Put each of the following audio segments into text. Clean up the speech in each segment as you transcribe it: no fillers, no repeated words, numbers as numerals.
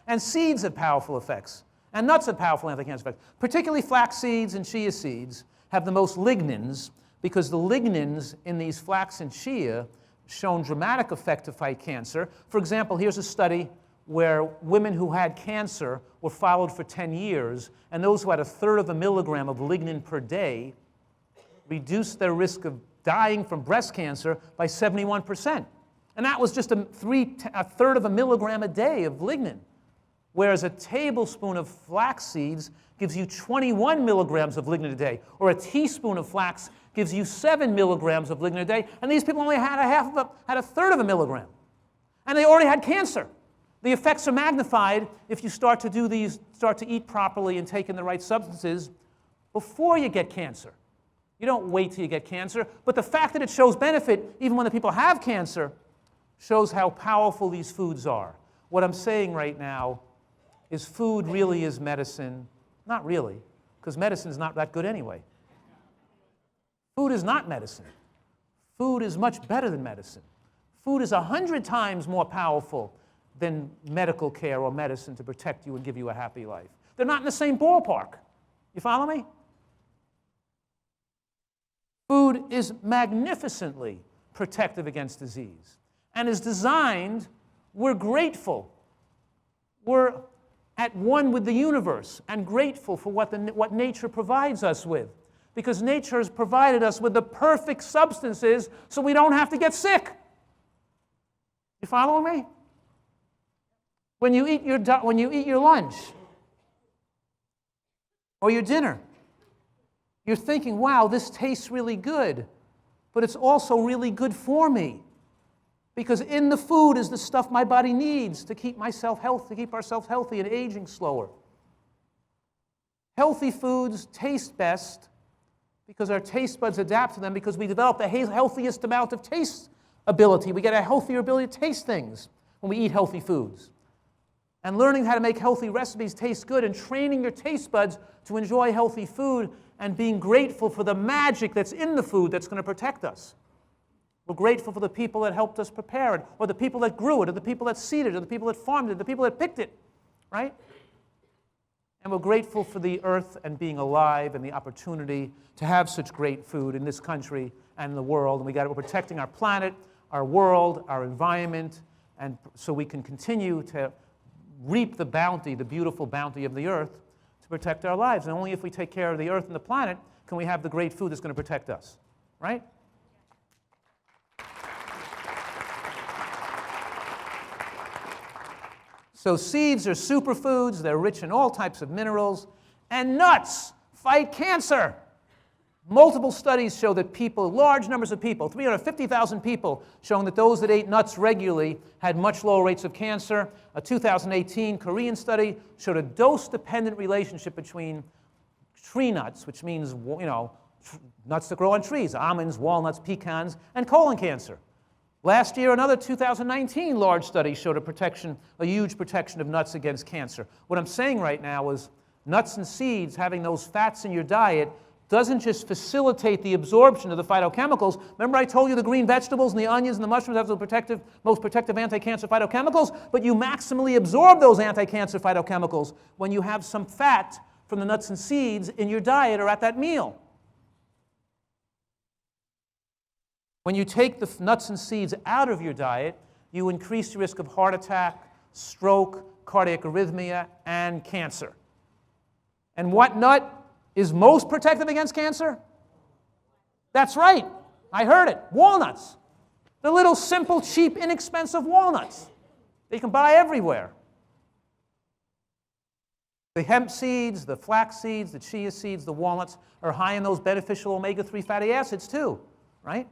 And seeds have powerful effects. And nuts have powerful anti-cancer effects. Particularly flax seeds and chia seeds have the most lignins, because the lignins in these flax and chia shown dramatic effect to fight cancer. For example, here's a study where women who had cancer were followed for 10 years, and those who had 1/3 of a milligram of lignin per day reduced their risk of dying from breast cancer by 71%. And that was just 1/3 of a milligram a day of lignin, whereas a tablespoon of flax seeds gives you 21 milligrams of lignin a day, or a teaspoon of flax gives you 7 milligrams of lignin a day, and these people only had 1/3 of a milligram. And they already had cancer. The effects are magnified if you start to eat properly and take in the right substances before you get cancer. You don't wait till you get cancer, but the fact that it shows benefit even when the people have cancer shows how powerful these foods are. What I'm saying right now is food really is medicine. Not really, because medicine is not that good anyway. Food is not medicine. Food is much better than medicine. Food is 100 times more powerful than medical care or medicine to protect you and give you a happy life. They're not in the same ballpark. You follow me? Food is magnificently protective against disease and is designed, we're grateful. We're at one with the universe and grateful for what nature provides us with, because nature has provided us with the perfect substances so we don't have to get sick. You following me? When you eat your lunch or your dinner, you're thinking, wow, this tastes really good, but it's also really good for me, because in the food is the stuff my body needs to keep myself healthy, to keep ourselves healthy and aging slower. Healthy foods taste best because our taste buds adapt to them, because we develop the healthiest amount of taste ability. We get a healthier ability to taste things when we eat healthy foods. And learning how to make healthy recipes taste good and training your taste buds to enjoy healthy food and being grateful for the magic that's in the food that's going to protect us. We're grateful for the people that helped us prepare it, or the people that grew it, or the people that seeded it, or the people that farmed it, or the people that picked it, right? And we're grateful for the earth and being alive and the opportunity to have such great food in this country and in the world. And we're protecting our planet, our world, our environment, and so we can continue to reap the bounty, the beautiful bounty of the earth, to protect our lives. And only if we take care of the earth and the planet can we have the great food that's going to protect us, right? So seeds are superfoods. They're rich in all types of minerals. And nuts fight cancer. Multiple studies show that people, large numbers of people, 350,000 people, showing that those that ate nuts regularly had much lower rates of cancer. A 2018 Korean study showed a dose-dependent relationship between tree nuts, which means, nuts that grow on trees, almonds, walnuts, pecans, and colon cancer. Last year, another 2019 large study showed a huge protection of nuts against cancer. What I'm saying right now is nuts and seeds, having those fats in your diet, doesn't just facilitate the absorption of the phytochemicals. Remember I told you the green vegetables and the onions and the mushrooms have the most protective anti-cancer phytochemicals, but you maximally absorb those anti-cancer phytochemicals when you have some fat from the nuts and seeds in your diet or at that meal. When you take the nuts and seeds out of your diet, you increase the risk of heart attack, stroke, cardiac arrhythmia, and cancer. And what nut is most protective against cancer? That's right. I heard it. Walnuts. The little simple, cheap, inexpensive walnuts that you can buy everywhere. The hemp seeds, the flax seeds, the chia seeds, the walnuts are high in those beneficial omega-3 fatty acids too, right?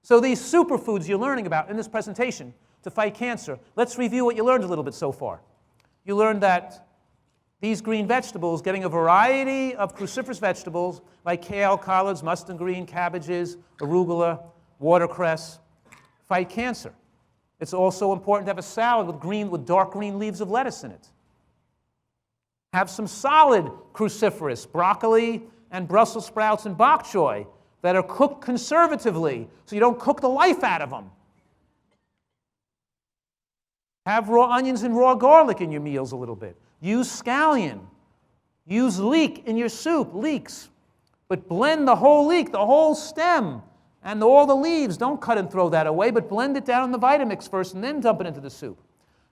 So these superfoods you're learning about in this presentation to fight cancer, let's review what you learned a little bit so far. You learned that these green vegetables, getting a variety of cruciferous vegetables like kale, collards, mustard green, cabbages, arugula, watercress, fight cancer. It's also important to have a salad with dark green leaves of lettuce in it. Have some solid cruciferous, broccoli and Brussels sprouts and bok choy that are cooked conservatively so you don't cook the life out of them. Have raw onions and raw garlic in your meals a little bit. Use scallion. Use leek in your soup, leeks. But blend the whole leek, the whole stem, and all the leaves. Don't cut and throw that away, but blend it down in the Vitamix first and then dump it into the soup.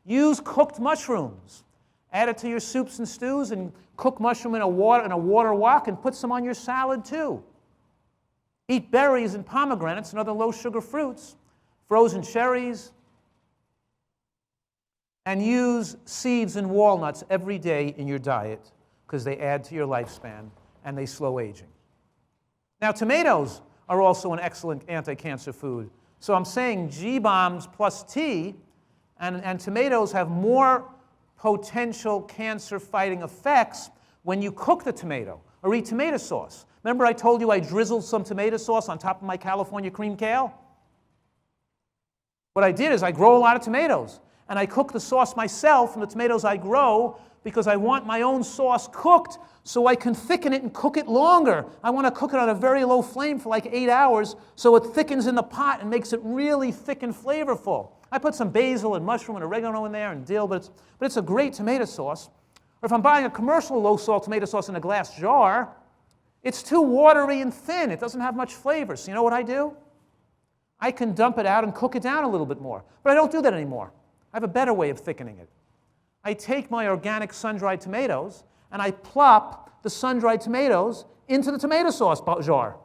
Use cooked mushrooms. Add it to your soups and stews and cook mushroom in a water wok and put some on your salad too. Eat berries and pomegranates and other low-sugar fruits, frozen cherries, and use seeds and walnuts every day in your diet because they add to your lifespan and they slow aging. Now, tomatoes are also an excellent anti-cancer food. So I'm saying G-bombs plus T, and tomatoes have more potential cancer-fighting effects when you cook the tomato or eat tomato sauce. Remember I told you I drizzled some tomato sauce on top of my California cream kale? What I did is I grow a lot of tomatoes, and I cook the sauce myself from the tomatoes I grow because I want my own sauce cooked so I can thicken it and cook it longer. I want to cook it on a very low flame for like 8 hours so it thickens in the pot and makes it really thick and flavorful. I put some basil and mushroom and oregano in there and dill, but it's a great tomato sauce. Or if I'm buying a commercial low-salt tomato sauce in a glass jar, it's too watery and thin. It doesn't have much flavor. So you know what I do? I can dump it out and cook it down a little bit more. But I don't do that anymore. I have a better way of thickening it. I take my organic sun-dried tomatoes and I plop the sun-dried tomatoes into the tomato sauce jar.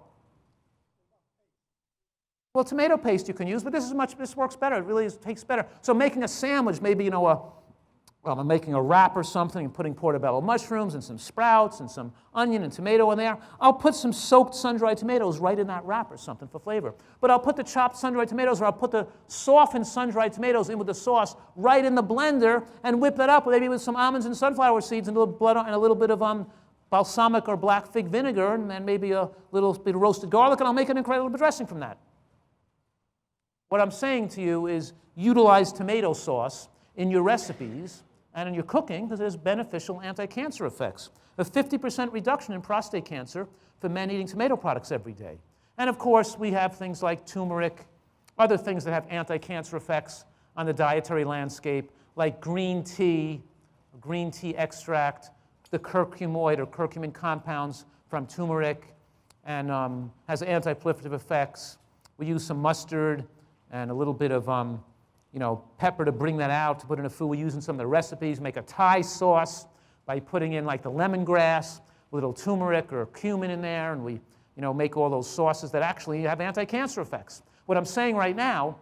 Well, tomato paste you can use, but this works better. It really tastes better. So making a sandwich, maybe, I'm making a wrap or something and putting portobello mushrooms and some sprouts and some onion and tomato in there. I'll put some soaked sun-dried tomatoes right in that wrap or something for flavor. But I'll put the chopped sun-dried tomatoes or I'll put the softened sun-dried tomatoes in with the sauce right in the blender and whip that up maybe with some almonds and sunflower seeds and a little bit of balsamic or black fig vinegar and then maybe a little bit of roasted garlic, and I'll make an incredible dressing from that. What I'm saying to you is utilize tomato sauce in your recipes and in your cooking because it has beneficial anti-cancer effects. A 50% reduction in prostate cancer for men eating tomato products every day. And of course, we have things like turmeric, other things that have anti-cancer effects on the dietary landscape, like green tea extract, the curcumoid or curcumin compounds from turmeric, and has anti-proliferative effects. We use some mustard and a little bit of pepper to bring that out, to put in a food. We use in some of the recipes. Make a Thai sauce by putting in like the lemongrass, a little turmeric or cumin in there, and we make all those sauces that actually have anti-cancer effects. What I'm saying right now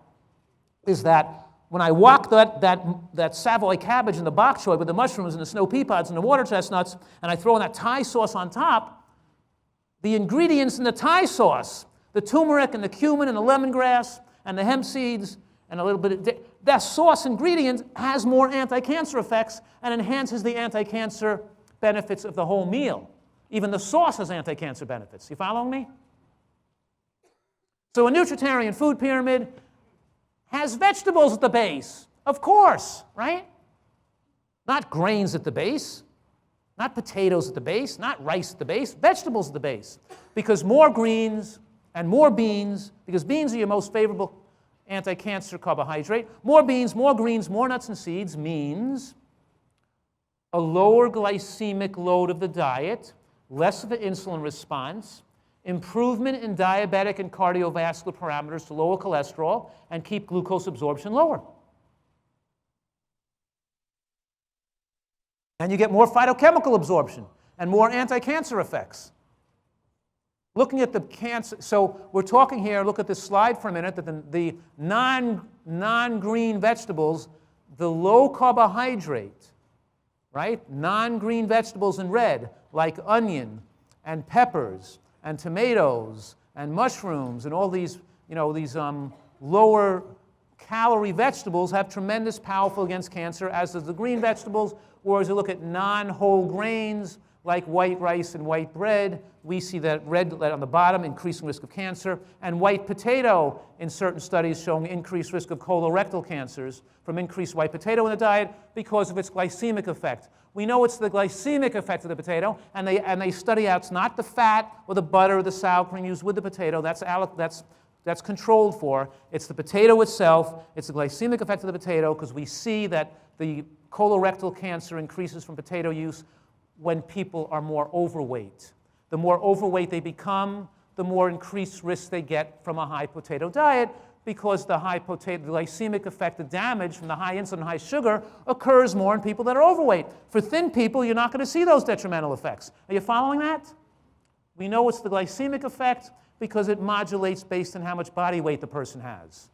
is that when I wok that Savoy cabbage and the bok choy with the mushrooms and the snow pea pods and the water chestnuts, and I throw in that Thai sauce on top, the ingredients in the Thai sauce, the turmeric and the cumin and the lemongrass and the hemp seeds, and a little bit of that sauce ingredient has more anti-cancer effects and enhances the anti-cancer benefits of the whole meal. Even the sauce has anti-cancer benefits. You following me? So a nutritarian food pyramid has vegetables at the base, of course, right? Not grains at the base, not potatoes at the base, not rice at the base, vegetables at the base. Because more greens and more beans, because beans are your most favorable anti-cancer carbohydrate. More beans, more greens, more nuts and seeds means a lower glycemic load of the diet, less of an insulin response, improvement in diabetic and cardiovascular parameters to lower cholesterol and keep glucose absorption lower. And you get more phytochemical absorption and more anti-cancer effects. Looking at the cancer, so we're talking here, look at this slide for a minute, that the non-green vegetables, the low carbohydrate, right? Non-green vegetables in red, like onion and peppers and tomatoes and mushrooms and all these, lower calorie vegetables have tremendous powerful against cancer, as does the green vegetables. Whereas you look at non-whole grains, like white rice and white bread, we see that red on the bottom, increasing risk of cancer, and white potato in certain studies showing increased risk of colorectal cancers from increased white potato in the diet because of its glycemic effect. We know it's the glycemic effect of the potato, and they study out it's not the fat or the butter or the sour cream used with the potato. That's that's controlled for. It's the potato itself. It's the glycemic effect of the potato, because we see that the colorectal cancer increases from potato use when people are more overweight. The more overweight they become, the more increased risk they get from a high potato diet, because the high potato, the glycemic effect, the damage from the high insulin and high sugar occurs more in people that are overweight. For thin people, you're not going to see those detrimental effects. Are you following that? We know it's the glycemic effect because it modulates based on how much body weight the person has.